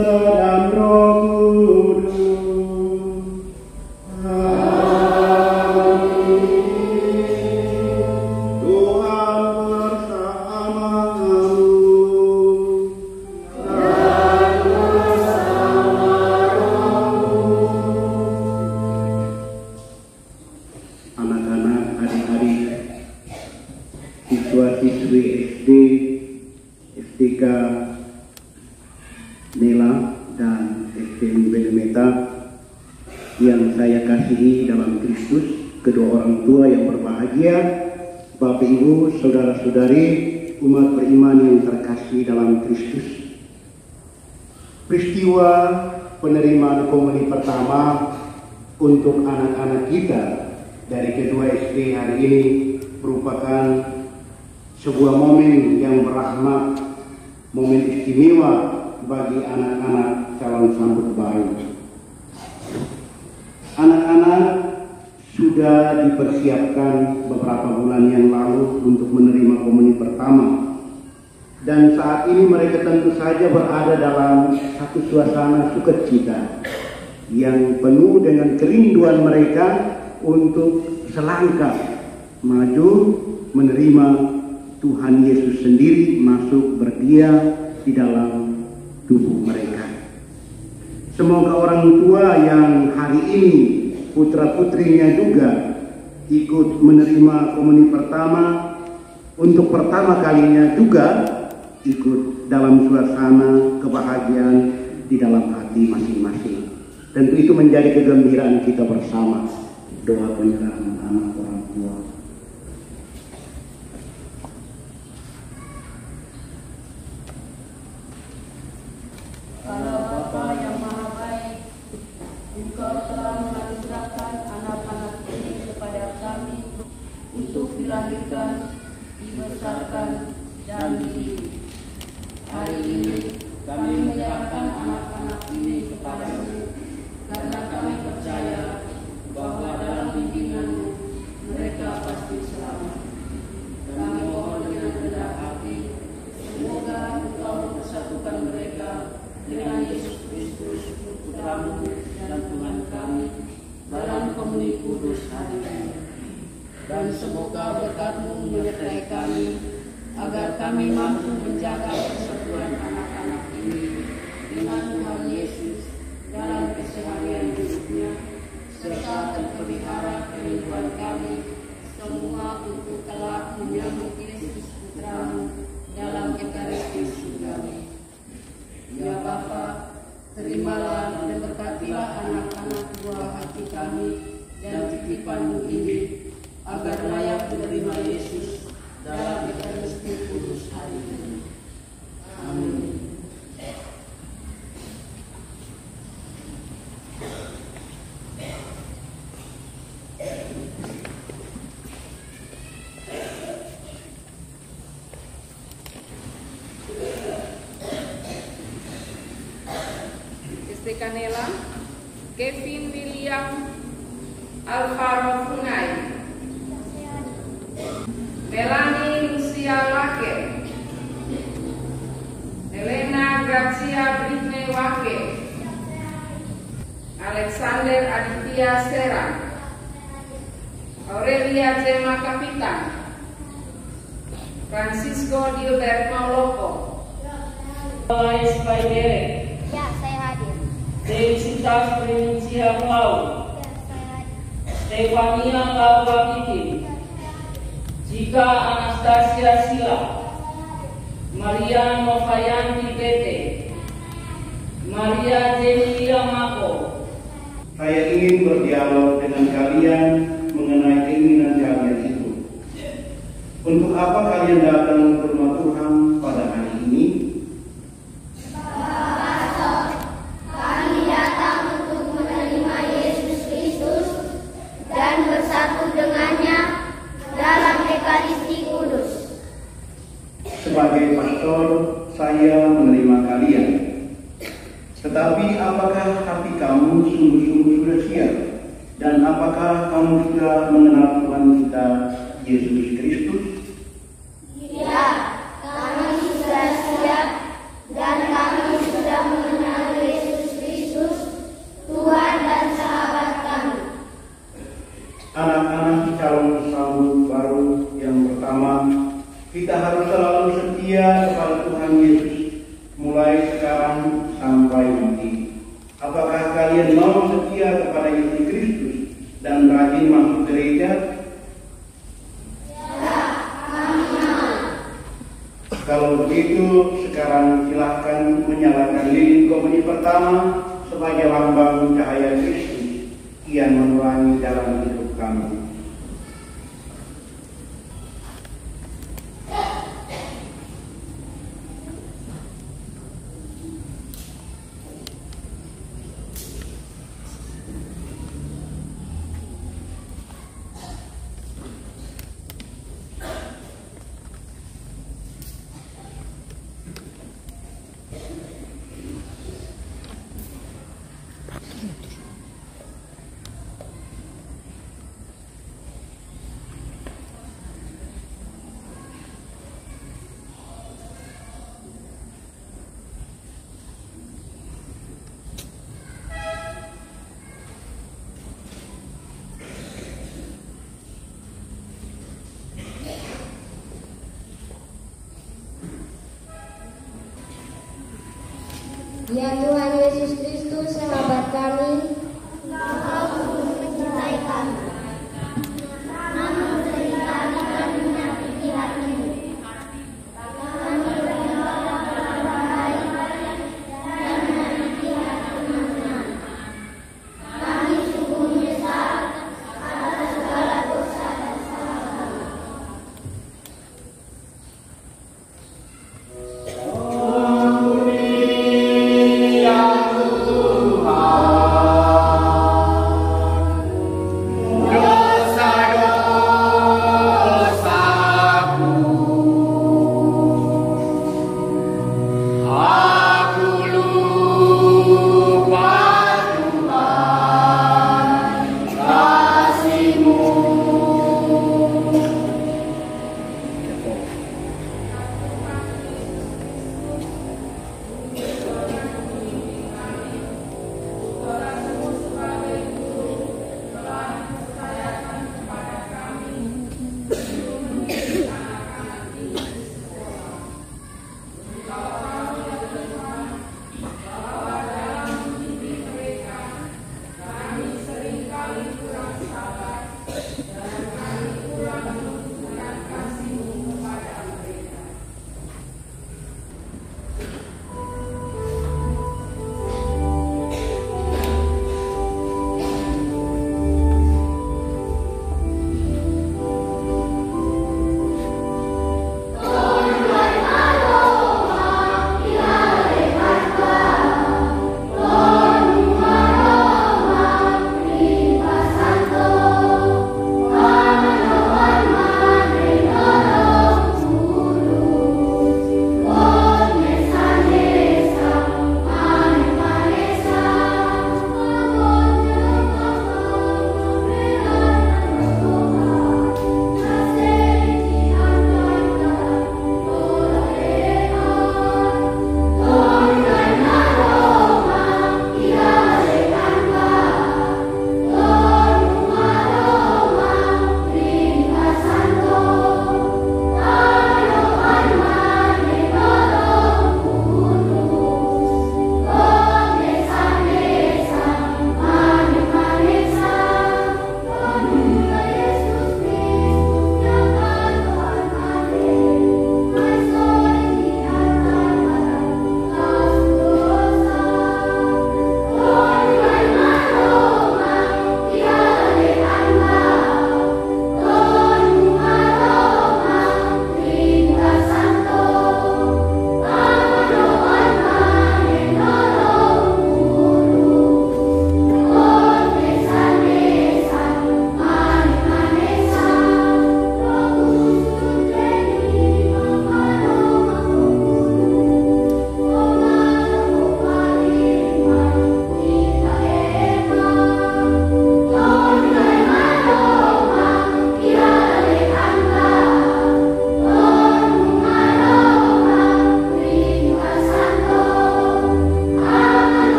dan Roh Kudus. Amin. Tuhan bersamamu dan bersama rohmu. Anak-anak, adik-adik, siswa-siswi SD, STK Nela dan STM Benemeta yang saya kasihi dalam Kristus, kedua orang tua yang berbahagia, Bapak Ibu, saudara-saudari, umat beriman yang terkasih dalam Kristus. Peristiwa penerimaan komuni pertama untuk anak-anak kita dari kedua SD hari ini merupakan sebuah momen yang berrahmat, momen istimewa bagi anak-anak calon sambut bayi. Anak-anak sudah dipersiapkan beberapa bulan yang lalu untuk menerima komuni pertama, dan saat ini mereka tentu saja berada dalam satu suasana sukacita yang penuh dengan kerinduan mereka untuk selangkah maju menerima Tuhan Yesus sendiri masuk berdia di dalam tubuh mereka. Semoga orang tua yang hari ini putra-putrinya juga ikut menerima komuni pertama untuk pertama kalinya juga ikut dalam suasana kebahagiaan di dalam hati masing-masing. Tentu itu menjadi kegembiraan kita bersama. Doa penyerahan anak orang tua. Bapa yang Maha Baik, Engkau telah menganugerahkan anak-anak ini kepada kami untuk dilahirkan, dibesarkan, dan dididik. Hari ini kami menyerahkan anak-anak ini kepadamu karena kami percaya bahwa dalam bimbinganmu mereka pasti selamat. Kami mohon dengan rendah hati, semoga Engkau mempersatukan mereka dengan Yesus Kristus, Putramu dan Tuhan kami, dalam komuni kudus hari ini. Dan semoga berkat-Mu menyertai kami, agar kami mampu menjaga persatuan anak-anak ini dengan Tuhan Yesus dalam keseharian hidupnya, serta terpelihara kerinduan kami semua untuk kelak menyambut Yesus Putramu dalam Ekaristi surgawi. Ya Bapa, terimalah dan berkatilah anak-anak buah hati kami dan titipan-Mu ini, agar layak menerima Yesus dalam Ekaristi kudus hari ini. Amin. STK Nela, Kevin William Alvaro Fungai, Melanie Lucia Wake, Elena Gracia Britney Wake, Alexander Aditya Serang, Aurelia Gemma Kapitan, Francisco Gilbert Mauloko, Oleh Spider, Ya, saya hadir. Felicitas Primicia Clau, Ya, saya hadir. Stefania Laura Kiki, Jika Anastasia Sila, Maria Novayanti Tete, Maria Jemilia Mako. Saya ingin berdialog dengan kalian mengenai keinginan kalian itu. Untuk apa kalian datang ke rumah Tuhan pada hari ini? Kami datang untuk menerima Yesus Kristus dan bersatu dengannya dalam Ekaristi Kudus. Sebagai pastor, saya menerima kalian. Tetapi apakah hati kamu sungguh-sungguh sudah siap? Dan apakah kamu sudah mengenal Tuhan kita, Yesus Kristus? Ya, kami sudah siap dan kami sudah mengenal Yesus Kristus, Tuhan dan sahabat kami. Anak-anak calon sambut baru yang pertama, kita harus selalu setia kepada Tuhan Yesus, mulai sekarang sampai mati. Apakah kalian mau setia kepada Yesus Kristus dan rajin masuk gereja? Ya, kami mau. Kalau begitu, sekarang silahkan menyalakan lilin komuni pertama sebagai lambang cahaya Kristus yang menerangi dalam hidup kami. Ya Tuhan Yesus Kristus, sahabat kami, Ampuni aku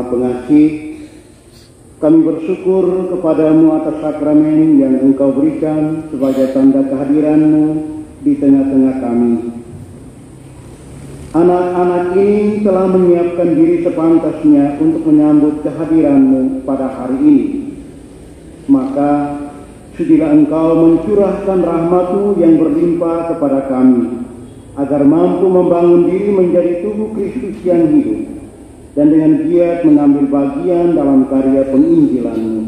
Maha Pengasih, kami bersyukur kepadamu atas sakramen yang Engkau berikan sebagai tanda kehadiran-Mu di tengah-tengah kami. Anak-anak ini telah menyiapkan diri sepantasnya untuk menyambut kehadiran-Mu pada hari ini. Maka, sudilah Engkau mencurahkan rahmat-Mu yang berlimpah kepada kami, agar mampu membangun diri menjadi tubuh Kristus yang hidup, dan dengan giat mengambil bagian dalam karya penginjilan-Mu.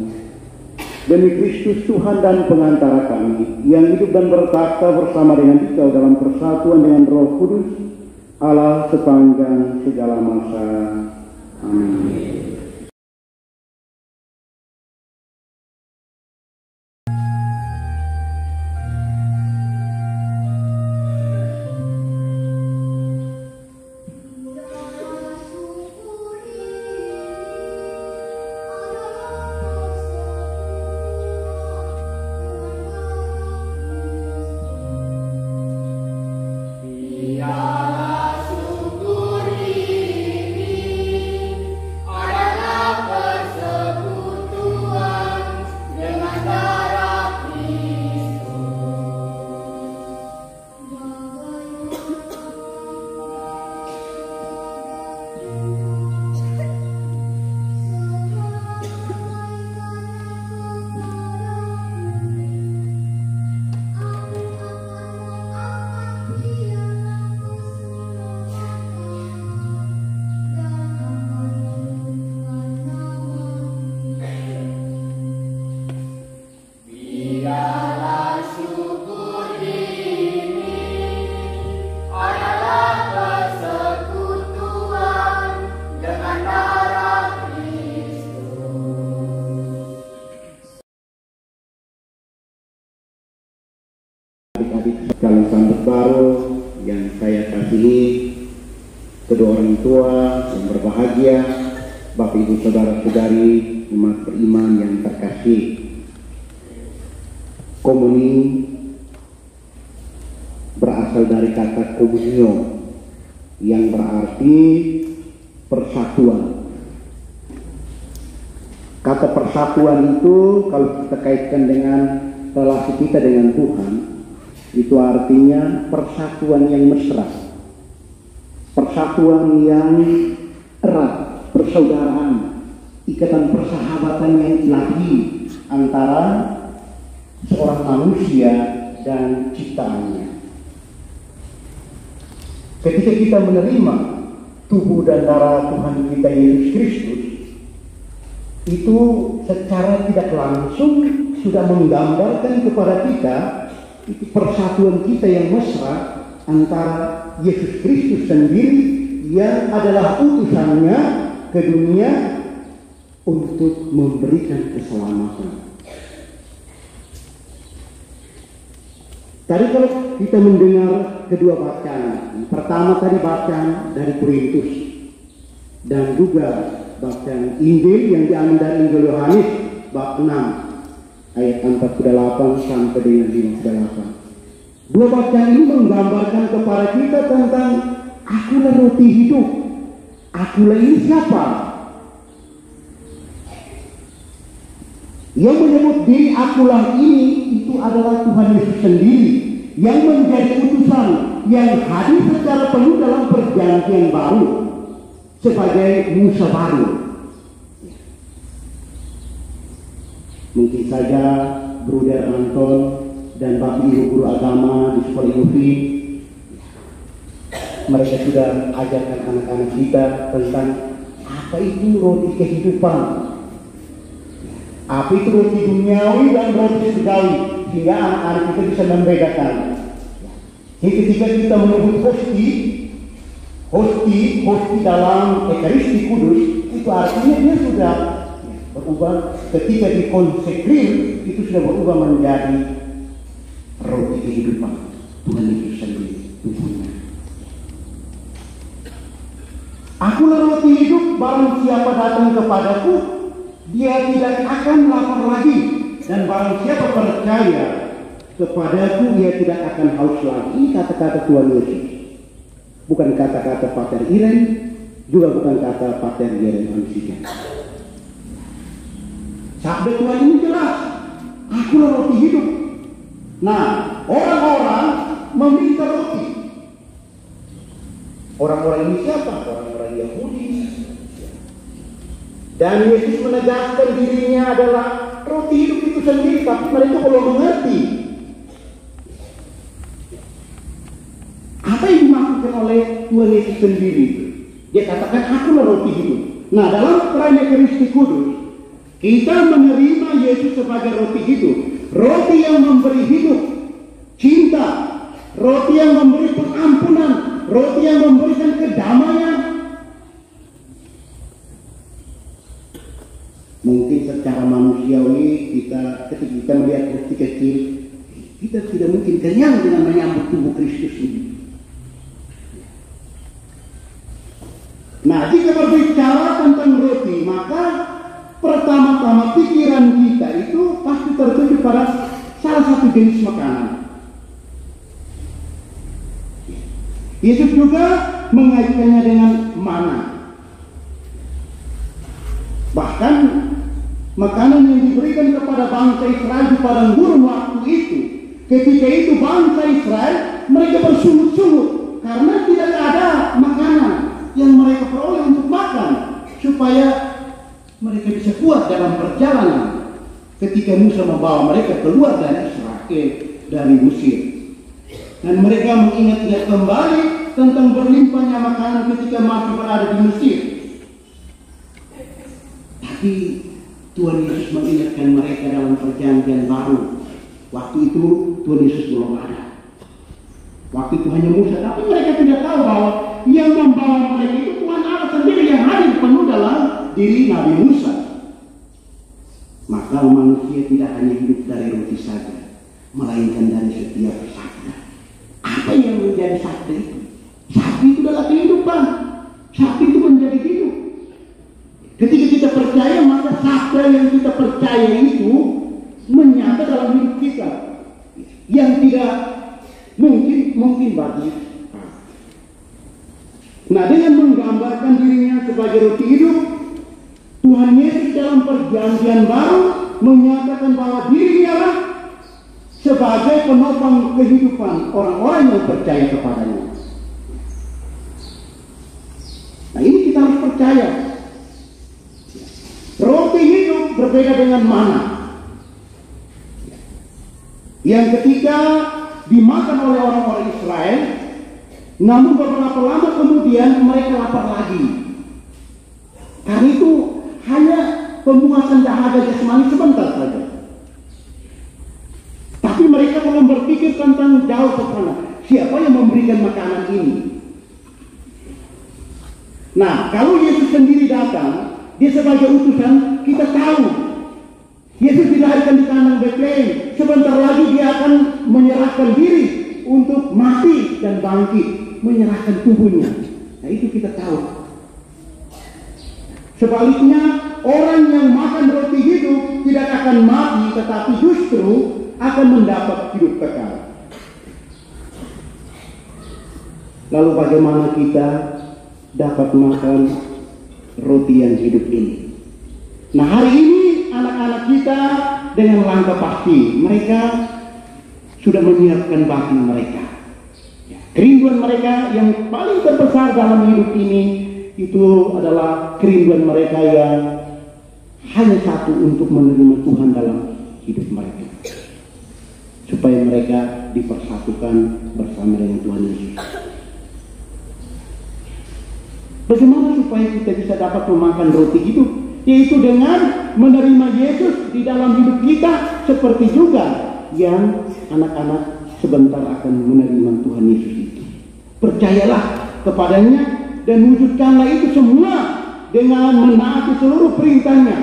Demi Kristus Tuhan dan pengantara kami, yang hidup dan bertakhta bersama dengan Dikau dalam persatuan dengan Roh Kudus, Allah sepanjang segala masa. Amin. Adik-adik sekalian sambut baru yang saya kasihi, kedua orang tua yang berbahagia, Bapak Ibu Saudara-saudari umat beriman yang terkasih. Komuni berasal dari kata komunio yang berarti persatuan. Kata persatuan itu kalau kita kaitkan dengan relasi kita dengan Tuhan, itu artinya persatuan yang mesra, persatuan yang erat, persaudaraan, ikatan persahabatan yang ilahi antara seorang manusia dan ciptaannya. Ketika kita menerima tubuh dan darah Tuhan kita Yesus Kristus, itu secara tidak langsung sudah menggambarkan kepada kita itu persatuan kita yang mesra antara Yesus Kristus sendiri yang adalah utusannya ke dunia untuk memberikan keselamatan. Tadi kalau kita mendengar kedua bacaan, pertama tadi bacaan dari Korintus dan juga bacaan Injil yang diambil dari Injil Yohanes bab 6 ayat 48 sampai dengan 58. Dua bacaan ini menggambarkan kepada kita tentang akulah roti hidup. Akulah ini siapa? Yang menyebut diri akulah ini itu adalah Tuhan Yesus sendiri yang menjadi utusan yang hadir secara penuh dalam perjanjian baru sebagai Musa baru. Mungkin saja Bruder Anton dan Bapak Ibu guru agama di sekolah UFI, mereka sudah ajarkan anak-anak kita tentang apa itu roti kehidupan, apa itu roti duniawi dan roti surgawi, sehingga anak-anak kita bisa membedakan. Jadi ketika kita menyebut hosti dalam Ekaristi Kudus, itu artinya dia sudah berubah. Ketika dikonsekrir itu sudah berubah menjadi roti kehidupan Tuhan Yesus sendiri tubuhnya. Akulah roti hidup, barang siapa datang kepadaku dia tidak akan lapar lagi, dan barang siapa percaya kepadaku ia tidak akan haus lagi. Ini kata-kata Tuhan Yesus, bukan kata-kata Pater Iren, juga bukan kata pater manusia. Sabda Tuhan ini jelas, akulah roti hidup. Nah, orang-orang meminta roti. Orang-orang ini siapa? Orang-orang Yahudi. Dan Yesus menegaskan dirinya adalah roti hidup itu sendiri, tapi mereka belum mengerti apa yang dimaksudkan oleh Tuhan Yesus sendiri. Dia katakan, akulah roti hidup. Nah, dalam peran Ekaristi Kudus, kita menerima Yesus sebagai roti hidup. Roti yang memberi hidup, cinta, roti yang memberi pengampunan, roti yang memberikan kedamaian. Mungkin secara manusiawi ketika kita melihat roti kecil, kita tidak mungkin kenyang dengan menyambut tubuh Kristus ini. Nah, jika berbicara tentang roti, maka pertama-tama pikiran kita itu pasti tertuju pada salah satu jenis makanan. Yesus juga mengaitkannya dengan mana. Bahkan makanan yang diberikan kepada bangsa Israel di padang gurun waktu itu, ketika itu bangsa Israel mereka bersungut-sungut karena tidak ada makanan yang mereka peroleh untuk makan supaya mereka bisa kuat dalam perjalanan ketika Musa membawa mereka keluar dari Israel, dari Mesir. Dan mereka mengingat-ingat kembali tentang berlimpahnya makanan ketika masih berada di Mesir. Tapi Tuhan Yesus mengingatkan mereka dalam perjanjian baru. Waktu itu Tuhan Yesus belum ada. Waktu itu hanya Musa, tapi mereka tidak tahu bahwa yang membawa mereka itu Tuhan Allah sendiri yang hadir penuh dalam diri Nabi Musa. Maka manusia tidak hanya hidup dari roti saja, melainkan dari setiap sabda. Apa yang menjadi sabda itu? Sabda itu adalah kehidupan. Sabda itu menjadi hidup. Ketika kita percaya, maka sabda yang kita percaya itu menyata dalam hidup kita. Yang tidak mungkin bagi. Nah, dengan menggambarkan dirinya sebagai roti hidup, Tuhan Yesus dalam perjanjian baru menyatakan bahwa dirinya lah sebagai penopang kehidupan orang-orang yang percaya kepadanya. Nah, ini kita harus percaya. Roti hidup berbeda dengan mana. Yang ketika dimakan oleh orang-orang Israel, namun beberapa lama kemudian mereka lapar lagi. Karena itu hanya pemuasan dahaga jasmani sebentar saja. Tapi mereka belum berpikir tentang jauh ke sana. Siapa yang memberikan makanan ini? Nah, kalau Yesus sendiri datang, dia sebagai utusan, kita tahu Yesus dilahirkan di kandang Betlehem. Sebentar lagi dia akan menyerahkan diri untuk mati dan bangkit, menyerahkan tubuhnya. Nah, itu kita tahu. Sebaliknya, orang yang makan roti hidup tidak akan mati, tetapi justru akan mendapat hidup kekal. Lalu bagaimana kita dapat makan roti yang hidup ini? Nah, hari ini anak-anak kita dengan langkah pasti mereka sudah menyiapkan baki mereka. Kerinduan mereka yang paling terbesar dalam hidup ini itu adalah kerinduan mereka yang hanya satu, untuk menerima Tuhan dalam hidup mereka, supaya mereka dipersatukan bersama dengan Tuhan Yesus. Bagaimana supaya kita bisa dapat memakan roti hidup? Yaitu dengan menerima Yesus di dalam hidup kita, seperti juga yang anak-anak sebentar akan menerima Tuhan Yesus itu. Percayalah kepadanya dan wujudkanlah itu semua dengan menaati seluruh perintahnya.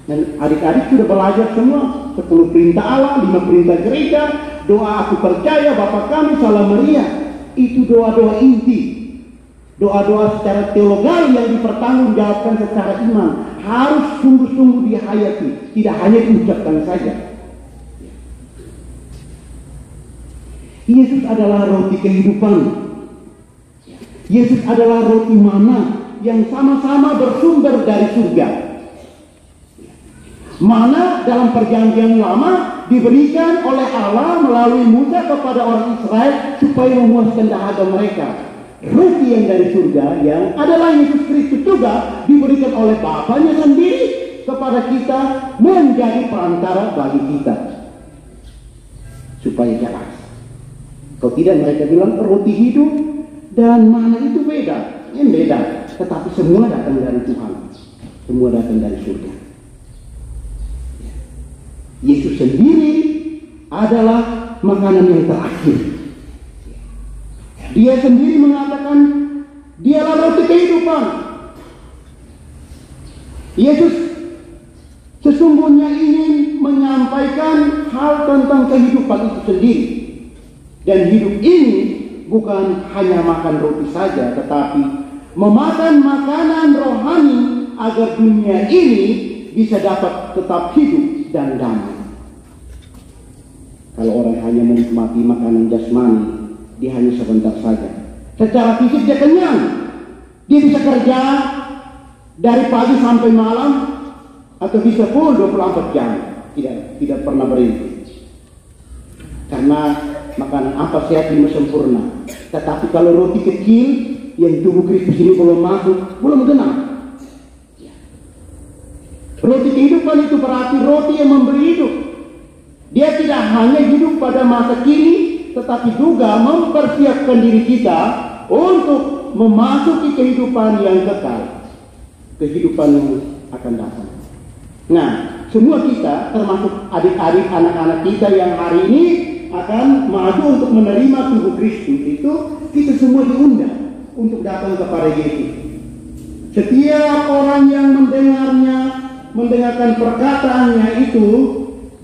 Dan adik-adik sudah belajar semua 10 perintah Allah, 5 perintah gereja, doa aku percaya Bapa kami Salam Maria. Itu doa-doa inti. Doa-doa secara teologi yang dipertanggungjawabkan secara iman harus sungguh-sungguh dihayati, tidak hanya diucapkan saja. Yesus adalah roti kehidupan. Yesus adalah roti mana yang sama-sama bersumber dari surga. Mana dalam perjanjian lama diberikan oleh Allah melalui Musa kepada orang Israel supaya memuaskan dahaga mereka. Roti yang dari surga yang adalah Yesus Kristus juga diberikan oleh Bapanya sendiri kepada kita menjadi perantara bagi kita. Supaya jelas. Kalau tidak mereka bilang roti hidup dan mana itu beda. Ini beda. Tetapi semua datang dari Tuhan. Semua datang dari surga. Yesus sendiri adalah makanan yang terakhir. Dia sendiri mengatakan, dialah roti kehidupan. Yesus sesungguhnya ingin menyampaikan hal tentang kehidupan itu sendiri. Dan hidup ini bukan hanya makan roti saja, tetapi memakan makanan rohani agar dunia ini bisa dapat tetap hidup dan damai. Kalau orang hanya menikmati makanan jasmani, dia hanya sebentar saja. Secara fisik dia kenyang. Dia bisa kerja dari pagi sampai malam atau bisa full 24 jam. Tidak pernah berhenti. Karena makanan apa sehat lima sempurna. Tetapi kalau roti kecil yang tubuh Kristus ini belum masuk, belum genap. Roti kehidupan itu berarti roti yang memberi hidup. Dia tidak hanya hidup pada masa kini, tetapi juga mempersiapkan diri kita untuk memasuki kehidupan yang kekal. Kehidupan yang akan datang. Nah, semua kita, termasuk adik-adik anak-anak kita yang hari ini akan maju untuk menerima tubuh Kristus itu, kita semua diundang untuk datang kepada Yesus. Setiap orang yang mendengarkan perkataannya itu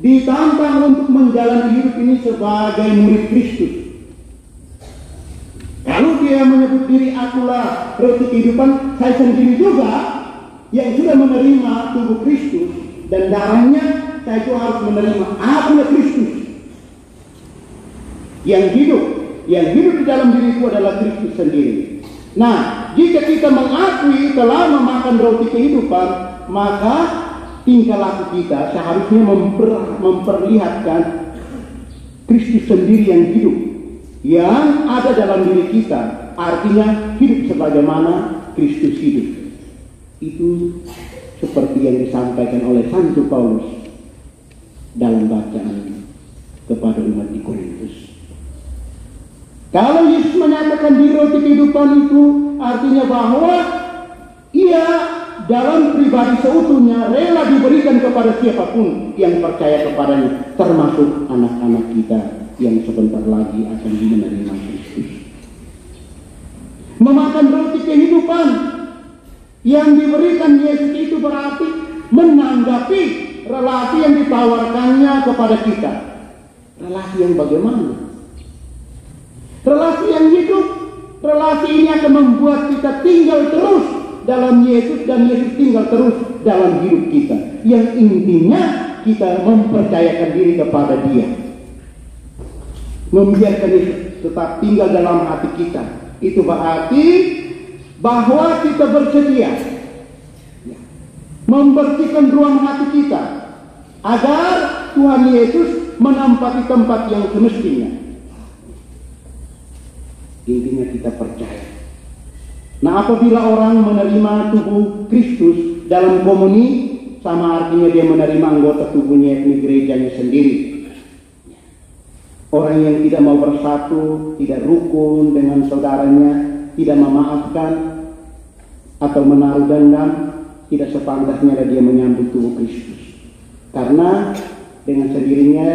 ditantang untuk menjalani hidup ini sebagai murid Kristus. Kalau dia menyebut diri akulah roti kehidupan, saya sendiri juga yang sudah menerima tubuh Kristus dan darahnya, saya itu harus menerima akulah Kristus. Yang hidup di dalam diriku adalah Kristus sendiri. Nah, jika kita mengakui telah memakan roti kehidupan, maka tingkah laku kita seharusnya memperlihatkan Kristus sendiri yang hidup, yang ada dalam diri kita. Artinya hidup sebagaimana Kristus hidup. Itu seperti yang disampaikan oleh Santo Paulus dalam bacaan kepada umat di Korintus. Kalau Yesus menyatakan di roti kehidupan itu, artinya bahwa ia dalam pribadi seutuhnya rela diberikan kepada siapapun yang percaya kepadanya, termasuk anak-anak kita yang sebentar lagi akan menerima Kristus. Memakan roti kehidupan yang diberikan Yesus itu berarti menanggapi relasi yang ditawarkannya kepada kita. Relasi yang bagaimana? Relasi yang hidup. Relasi ini akan membuat kita tinggal terus dalam Yesus dan Yesus tinggal terus dalam hidup kita. Yang intinya kita mempercayakan diri kepada Dia. Membiarkan Yesus tetap tinggal dalam hati kita. Itu berarti bahwa kita bersedia membersihkan ruang hati kita agar Tuhan Yesus menempati tempat yang semestinya. Intinya kita percaya. Nah, apabila orang menerima tubuh Kristus dalam komuni, sama artinya dia menerima anggota tubuhnya, yakni gerejanya sendiri. Orang yang tidak mau bersatu, tidak rukun dengan saudaranya, tidak memaafkan atau menaruh dendam, tidak sepantasnya dia menyambut tubuh Kristus. Karena dengan sendirinya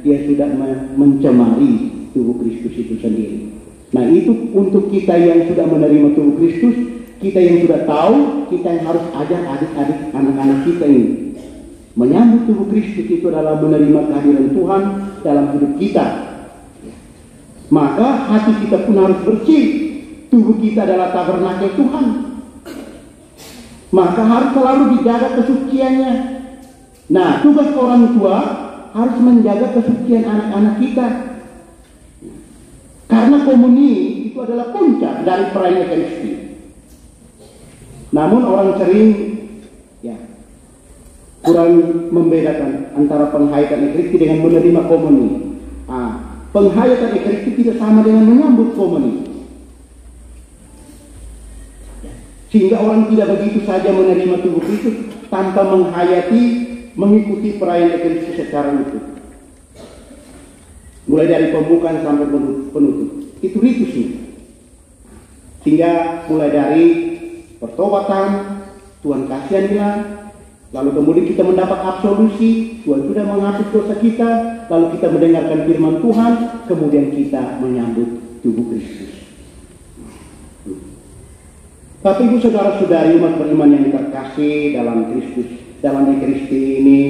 dia sudah mencemari tubuh Kristus itu sendiri. Nah, itu untuk kita yang sudah menerima tubuh Kristus, kita yang sudah tahu, kita yang harus ajak adik-adik anak-anak kita ini menyambut tubuh Kristus itu adalah menerima kehadiran Tuhan dalam hidup kita. Maka hati kita pun harus bersih. Tubuh kita adalah tabernakel Tuhan. Maka harus selalu dijaga kesuciannya. Nah, tugas orang tua harus menjaga kesucian anak-anak kita. Karena komuni itu adalah puncak dari perayaan Ekaristi. Namun orang sering kurang membedakan antara penghayatan Ekaristi dengan menerima komuni. Penghayatan Ekaristi tidak sama dengan menyambut komuni. Sehingga orang tidak begitu saja menerima tubuh Kristus tanpa menghayati, mengikuti perayaan Ekaristi secara utuh. Mulai dari pembukaan sampai penutup. Itu ritusnya. Sehingga mulai dari pertobatan, Tuhan kasihanilah, lalu kemudian kita mendapat absolusi, Tuhan sudah menghapus dosa kita, lalu kita mendengarkan firman Tuhan, kemudian kita menyambut tubuh Kristus. Tapi ibu saudara-saudari umat beriman yang terkasih dalam Kristus, dalam Ekaristi ini,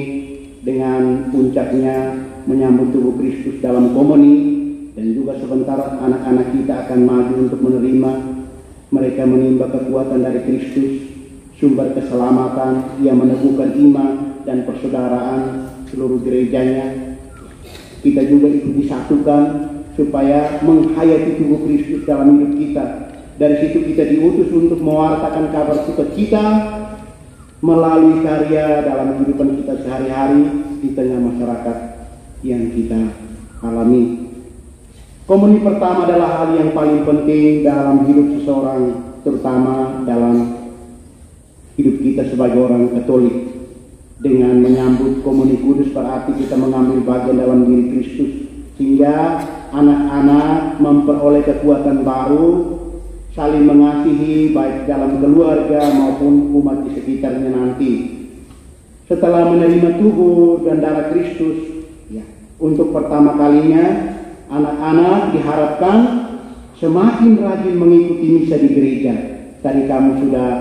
dengan puncaknya menyambut tubuh Kristus dalam komuni, dan juga sebentar anak-anak kita akan maju untuk menerima. Mereka menimba kekuatan dari Kristus, sumber keselamatan, ia meneguhkan iman dan persaudaraan seluruh gerejanya. Kita juga ikut disatukan supaya menghayati tubuh Kristus dalam hidup kita. Dari situ kita diutus untuk mewartakan kabar sukacita melalui karya dalam kehidupan kita sehari-hari di tengah masyarakat yang kita alami. Komuni pertama adalah hal yang paling penting dalam hidup seseorang, terutama dalam hidup kita sebagai orang Katolik. Dengan menyambut komuni kudus berarti kita mengambil bagian dalam diri Kristus, sehingga anak-anak memperoleh kekuatan baru, saling mengasihi baik dalam keluarga maupun umat di sekitarnya nanti. Setelah menerima tubuh dan darah Kristus, untuk pertama kalinya anak-anak diharapkan semakin rajin mengikuti misa di gereja. Tadi kamu sudah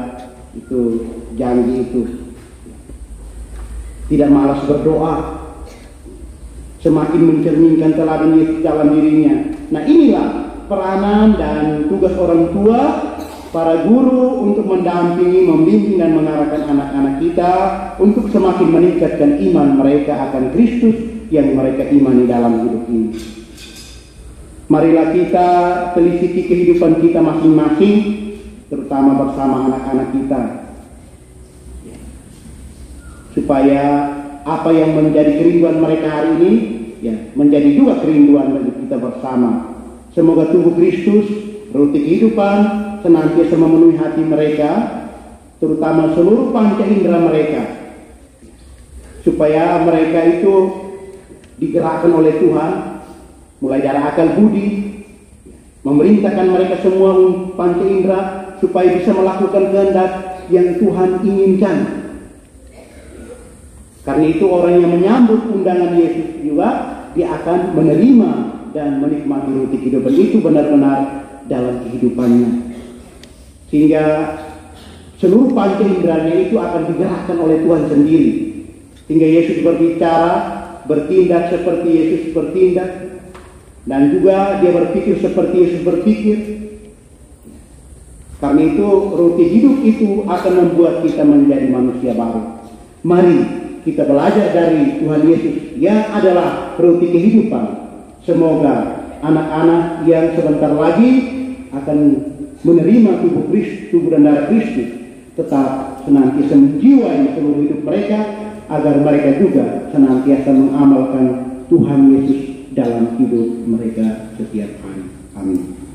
itu janji itu. Tidak malas berdoa, semakin mencerminkan teladan Yesus dalam dirinya. Nah, inilah peranan dan tugas orang tua, para guru untuk mendampingi, membimbing dan mengarahkan anak-anak kita untuk semakin meningkatkan iman mereka akan Kristus yang mereka imani dalam hidup ini. Marilah kita telisiki kehidupan kita masing-masing, terutama bersama anak-anak kita, supaya apa yang menjadi kerinduan mereka hari ini menjadi juga kerinduan bagi kita bersama. Semoga tubuh Kristus, roti kehidupan, senantiasa memenuhi hati mereka, terutama seluruh panca indera mereka, supaya mereka itu digerakkan oleh Tuhan, mulai dari akal budi, memerintahkan mereka semua panca indera supaya bisa melakukan kehendak yang Tuhan inginkan. Karena itu orang yang menyambut undangan Yesus juga dia akan menerima dan menikmati roti kehidupan itu benar-benar dalam kehidupannya, sehingga seluruh panca inderanya itu akan digerakkan oleh Tuhan sendiri, sehingga Yesus berbicara, bertindak seperti Yesus bertindak, dan juga dia berpikir seperti Yesus berpikir. Karena itu roti hidup itu akan membuat kita menjadi manusia baru. Mari kita belajar dari Tuhan Yesus yang adalah roti kehidupan. Semoga anak-anak yang sebentar lagi akan menerima tubuh Kristus, tubuh dan darah Kristus, tetap senantiasa menjiwai seluruh hidup mereka, agar mereka juga senantiasa mengamalkan Tuhan Yesus dalam hidup mereka setiap hari. Amin.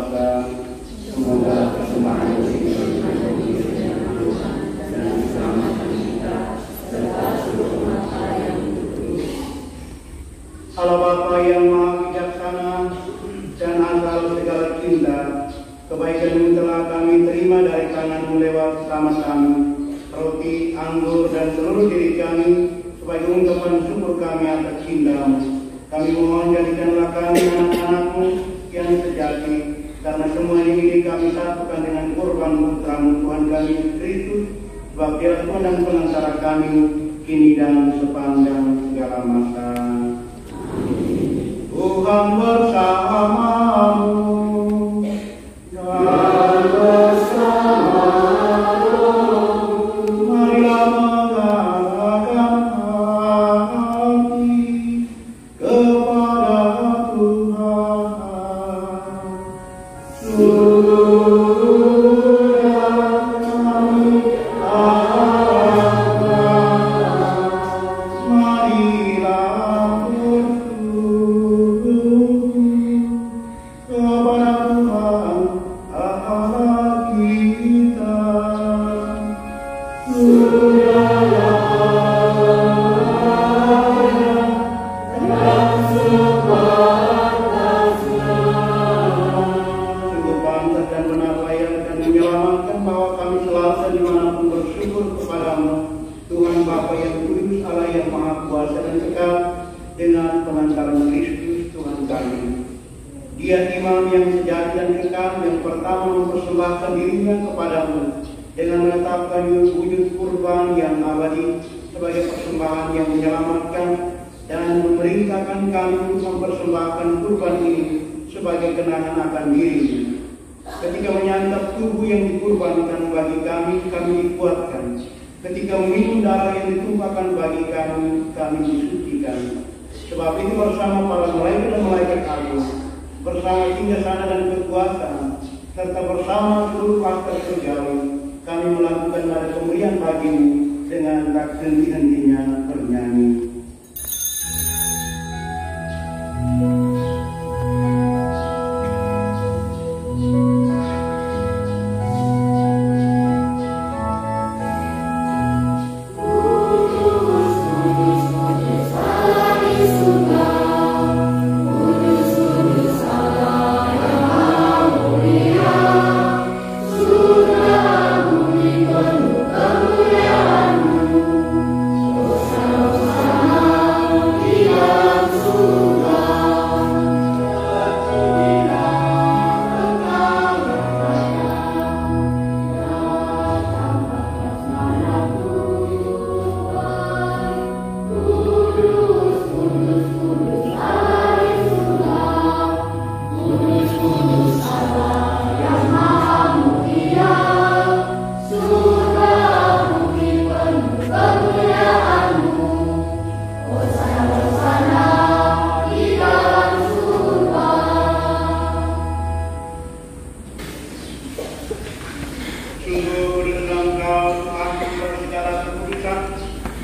kuasa, semoga persembahan ini dan keselamatan kita serta seluruh umat Allah yang kudus. Allah Bapa yang Maha Bijaksana dan asal segala cinta, kebaikan-Mu telah kami terima dari tangan-Mu lewat selamat kami, roti, anggur, dan seluruh diri kami, sebagai ungkapan syukur kami atas cinta-Mu. Kami mohon jadikanlah kami anak-anak-Mu yang sejati, karena semua ini kami satukan dengan kurban putra-Mu Tuhan kami Yesus Kristus, sebab Dia Tuhan dan Pengantara kami, kini dan sepanjang segala masa. Tuhan bersamamu dan bersamamu. Marilah mengadakan hati kepada Tuhan. Sudah kami harapkan, marilah kepada Tuhan Allah kita. Sungguh pantas dan benar layak dan menyelamatkan bahwa kami selalu dimanapun bersyukur kepada-Mu, Tuhan Bapa yang kudus, Allah yang Maha Kuasa dan kekal, dengan pengantaran Kristus Tuhan kami. Dia imam yang sejati dan kekal, yang pertama mempersembahkan dirinya kepadamu dengan menetapkan wujud kurban yang abadi sebagai persembahan yang menyelamatkan, dan memerintahkan kami untuk mempersembahkan kurban ini sebagai kenangan akan dirinya. Ketika menyantap tubuh yang dikurbankan bagi kami dikuatkan. Ketika meminum darah yang ditumpahkan bagi kami disucikan. Sebab itu bersama para malaikat dan malaikat agung, bersama singgasana dan kekuasaan, serta bersama seluruh pasukan surgawi, kami melakukan pada pemberian bagi-Mu dengan tak henti-hentinya bernyanyi.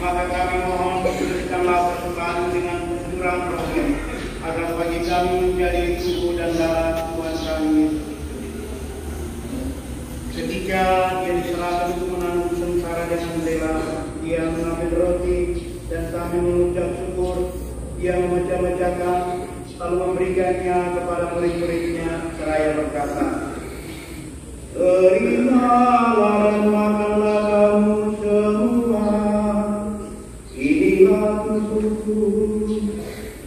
Maka kami mohon kuduskanlah persembahan dengan kesucian rohnya, agar bagi kami menjadi tubuh dan darah Tuhan kami Yesus Kristus. Ketika Dia diserahkan untuk menanggung sengsara dengan rela, Dia mengambil roti dan sambil mengucap syukur, Dia memecah-mecahkan, lalu memberikannya kepada murid-muridnya seraya berkata, "Terimalah dan makanlah kamu semua. Inilah tubuhku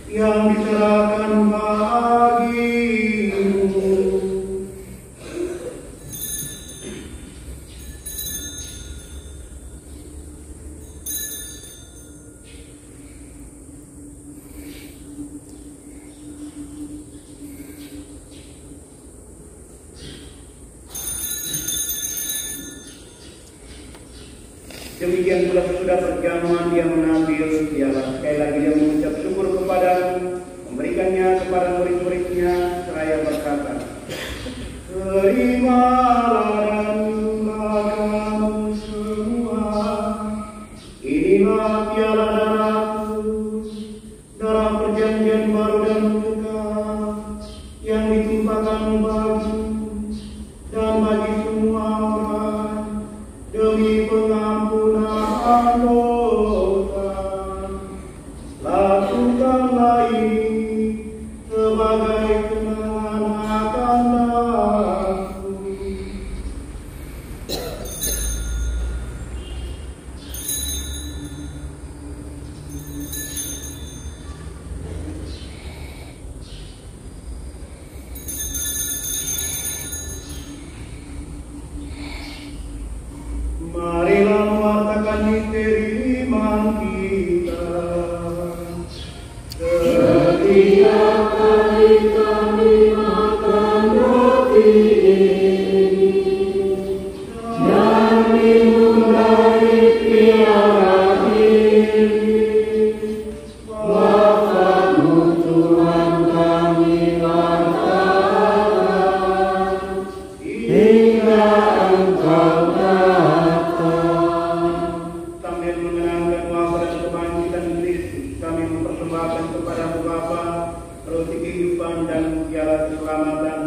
yang diserahkan bagimu." Demikian pula sesudah perjamuan Dia mengambil piala, sekali lagi Dia mengucap syukur kepada-Mu, memberikannya kepada murid-muridnya seraya berkata, "Terimalah dan makanlah semua. Inilah piala darah-Ku, darah perjanjian baru dan kekal, yang ditumpahkan bagimu kiriman kita. Setiap kali kami makan roti ini dan minum dari piala ini, wafat-Mu Tuhan kami katakan hingga Engkau datang. Sambil mengenangkan wafat dan kebangkitan Kristus, kami mempersembahkan kepada-Mu Bapa roti kehidupan dan piala keselamatan.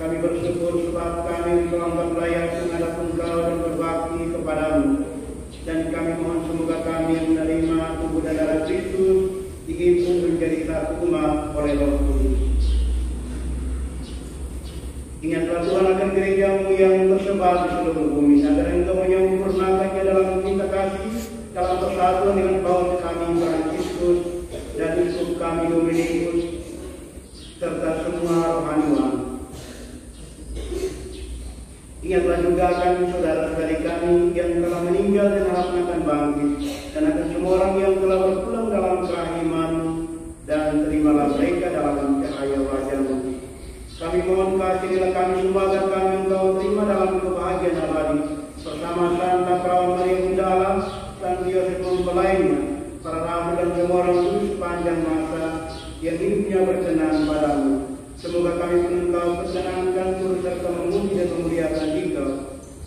Kami bersyukur sebab kami telah layak menghadap Engkau dan berbakti kepada-Mu. Dan kami mohon semoga kami menerima tubuh dan darah Kristus dihimpun menjadi satu umat oleh Roh Kudus. Ingatlah Tuhan akan gereja-Mu yang tersebar di seluruh bumi, agar Engkau menyempurnakannya dalam cinta kasih, dalam persatuan dengan Paulus kami Franciscus dan Yusuf kami Dominikus, serta semua rohaniwan. Ingatlah juga akan saudara-saudari kami yang telah meninggal dan harapnya akan bangkit, dan akan semua orang yang telah berpulang dalam kerahiman, dan terimalah mereka dalam cahaya wajah-Mu. Kami mohon kasihlah kami semua agar kami Engkau terima dalam kebahagiaan abadi bersama Santa Perawan Maria Bunda Allah, Santo Yosef mempelainya, para rasul dan semua orang kudus sepanjang masa yang hidupnya berkenan padamu. Semoga kami pun Engkau perkenankan turut serta memuji dan memuliakan Engkau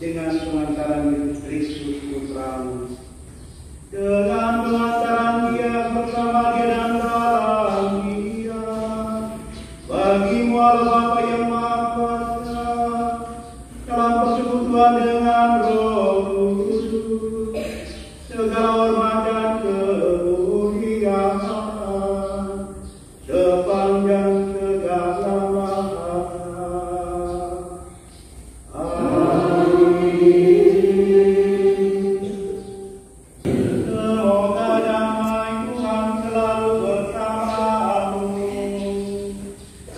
dengan pengantaran Yesus Kristus Putra-Mu. Dengan pengantaran Dia bersama Dia dan dalam Dia, bagi-Mu Allah Bapa yang Maha Kuasa, dalam persekutuan dengan Roh Kudus, segala hormat dan kemuliaan sepanjang segala masa. Amin. Semoga damai Tuhan selalu bersamamu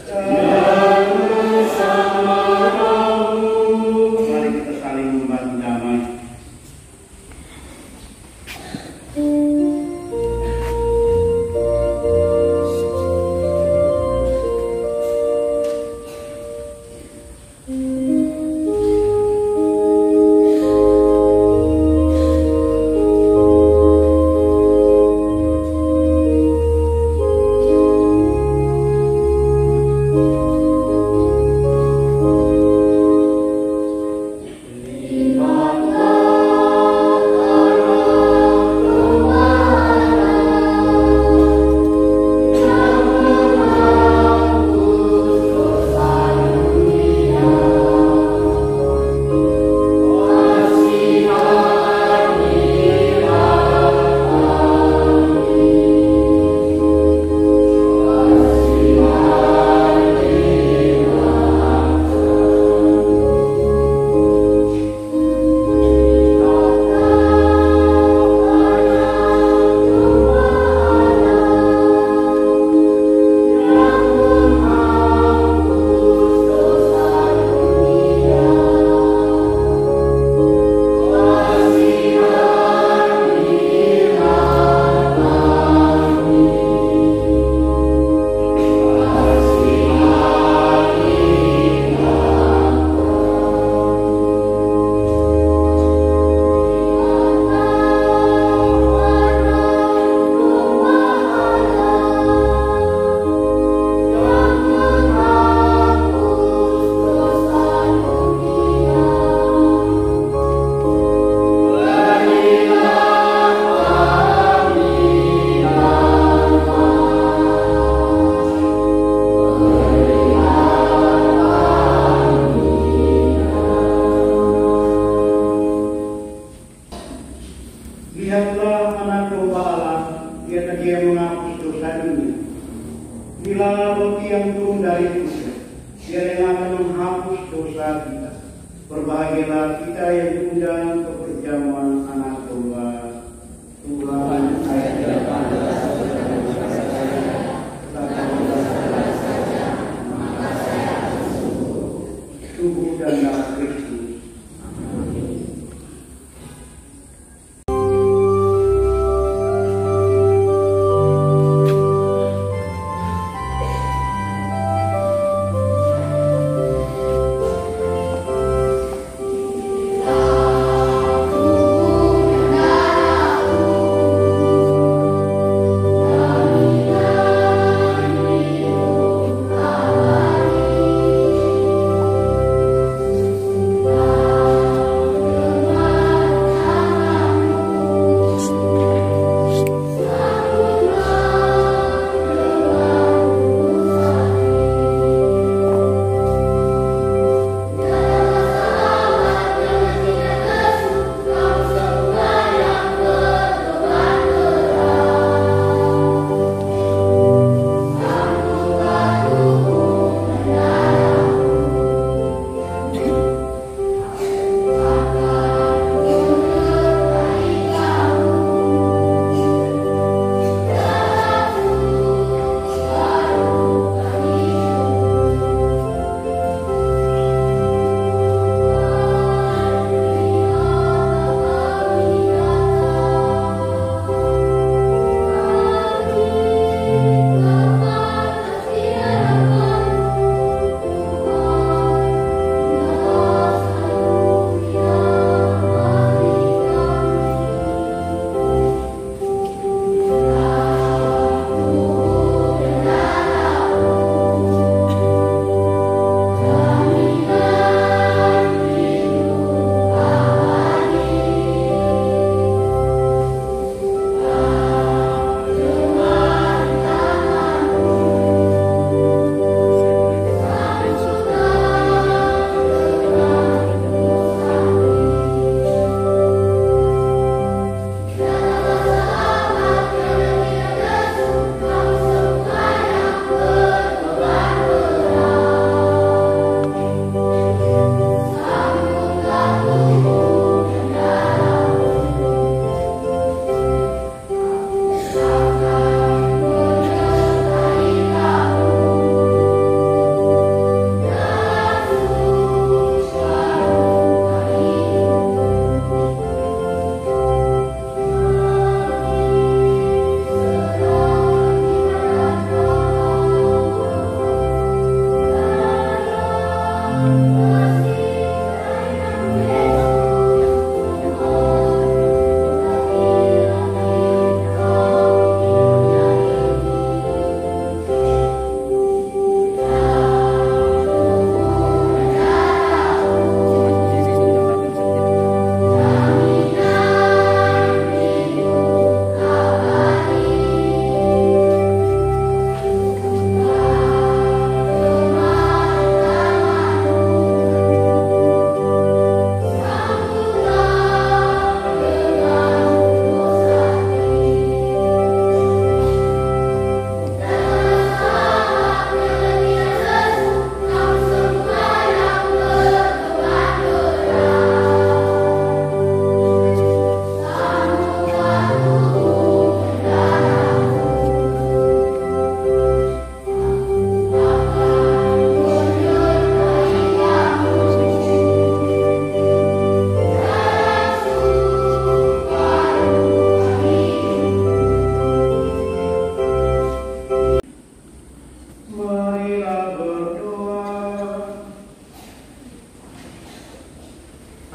dan bersama rohmu. Mari kita saling membagi damai. Lihatlah anak domba Allah, Dia menghapus dosa dunia. Inilah roti yang turun dari surga, Dia yang akan menghapus dosa kita. Berbahagialah kita yang diundang ke perjamuan anak domba. Tuhan ayat tubuh dan darah Kristus.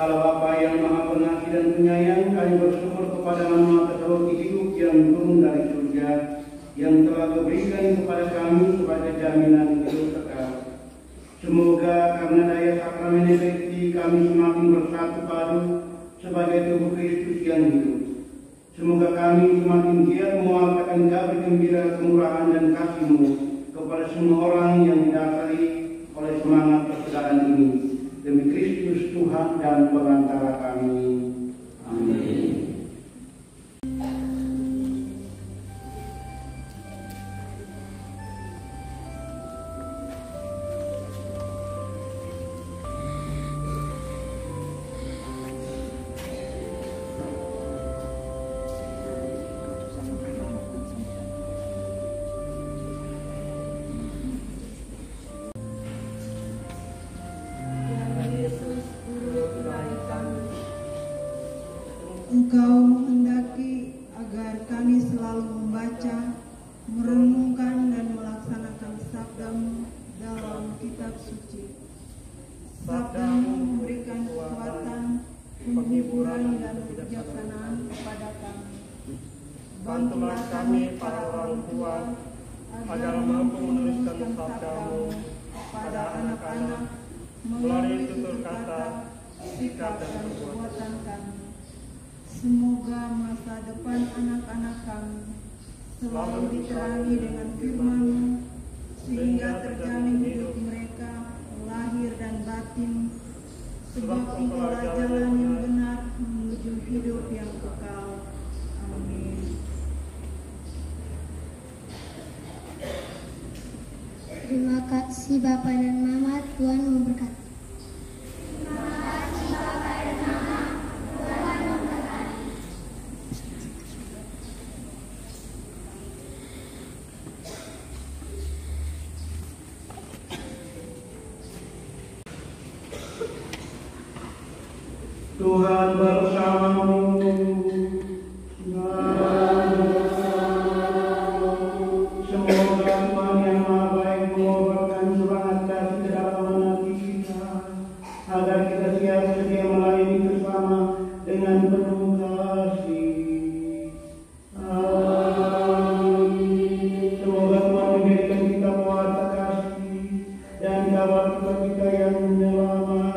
Allah Bapa yang Maha Pengasih dan Penyayang, kami bersyukur kepada Maha Teknologi hidup yang turun dari surga, yang telah diberikan kepada kami sebagai jaminan hidup kekal. Semoga karena daya sakramen Ekaristi kami semakin bersatu padu sebagai tubuh Kristus yang hidup. Semoga kami semakin giat mewakilkan kabar gembira kemurahan dan kasih-Mu kepada semua orang yang didasari oleh semangat persaudaraan ini. Demi Kristus Tuhan dan perantara kami. Amin. Engkau menghendaki agar kami selalu membaca, merenungkan dan melaksanakan sabda-Mu dalam kitab suci. Sabda-Mu memberikan kekuatan, penghiburan dan kebijaksanaan kepada kami. Bantulah kami para orang tua agar mampu meneruskan sabda-Mu pada anak-anak melalui tutur kata, sikap dan perbuatan kami. Semoga masa depan anak-anak kami selalu diterangi dengan firman-Mu, sehingga terjamin hidup mereka lahir dan batin, sebab Engkaulah jalan yang benar menuju hidup yang kekal. Amin. Terima kasih Bapak dan Mama, Tuhan memberkati. Tuhan bersamamu. Semoga Tuhan yang Maha Baik mengobarkan semangat kasih ke dalam hati kita, agar kita siap sedia melayani bersama dengan penuh kasih. Amin. Semoga Tuhan menjadikan kita pewarta kasih dan kabar kita yang menyelamatkan.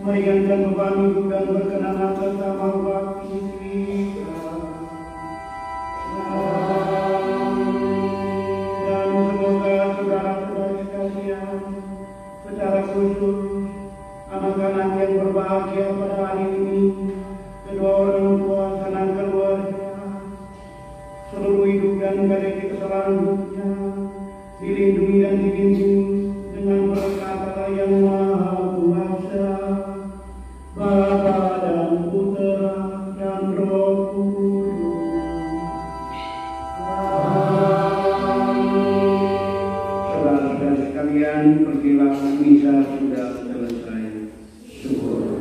Meringankan beban hidup dan berkenan bersama waktu kita. Dan semoga saudara-saudara sekalian, secara khusus anak-anak yang berbahagia pada hari ini, kedua orang tua senang keluarga, seluruh hidup dan gadis kesalahan hidupnya dilindungi dan dibimbing dengan berkat Allah yang Maha Kuasa, Bapa dan Putra dan Roh Kudus. Amin. Saudara-saudara sekalian, pergilah, misa sudah selesai. Syukur.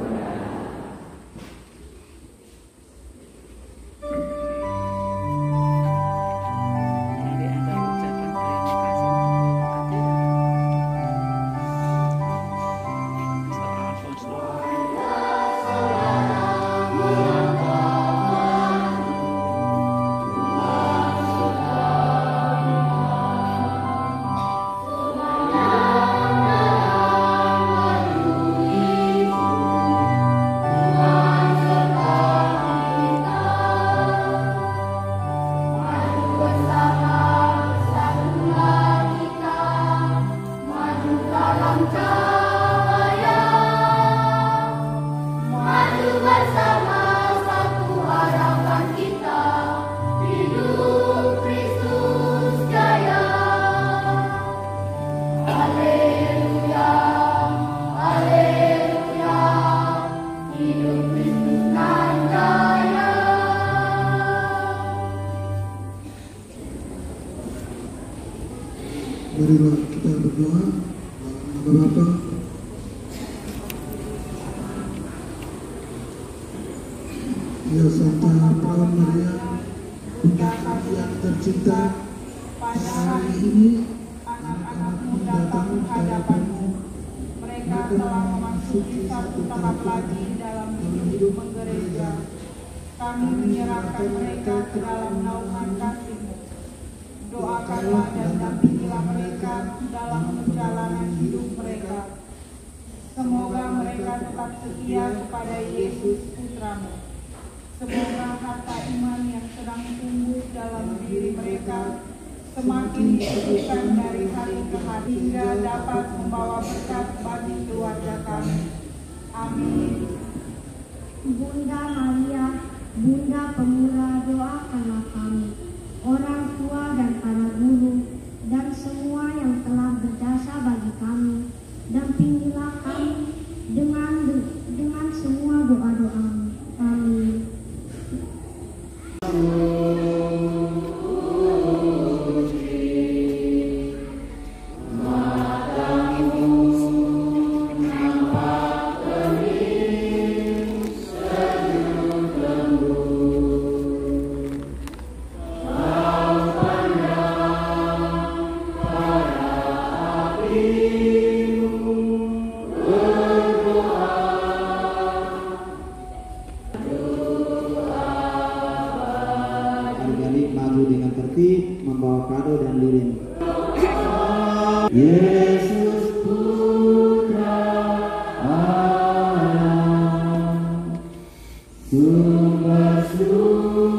Marilah kita berdoa. Bapak-bapak, ya Santa Perawan Maria, Bunda yang tercinta, pada hari ini anak-anakmu datang menghadapanmu. Mereka telah memasuki satu tahap lagi dalam hidup menggereja. Kami menyerahkan mereka ke dalam naungan kasih-Mu. Doakanlah dan dampingilah mereka dalam perjalanan hidup mereka. Semoga mereka tetap setia kepada Yesus Putra-Mu. Semoga harta iman yang sedang tumbuh dalam diri mereka semakin ditumbuhkan dari hari ke hari hingga dapat membawa berkat bagi keluarga kami. Amin. Bunda Maria, Bunda Pemurah, doakanlah kami, orang tua dan para guru, dan semua yang telah berjasa bagi kami. Dampingilah kami dengan semua doa-doa-Mu. Amin. Maju dengan tertib membawa kado dan lilin. Yesus Putra Allah, sumber suka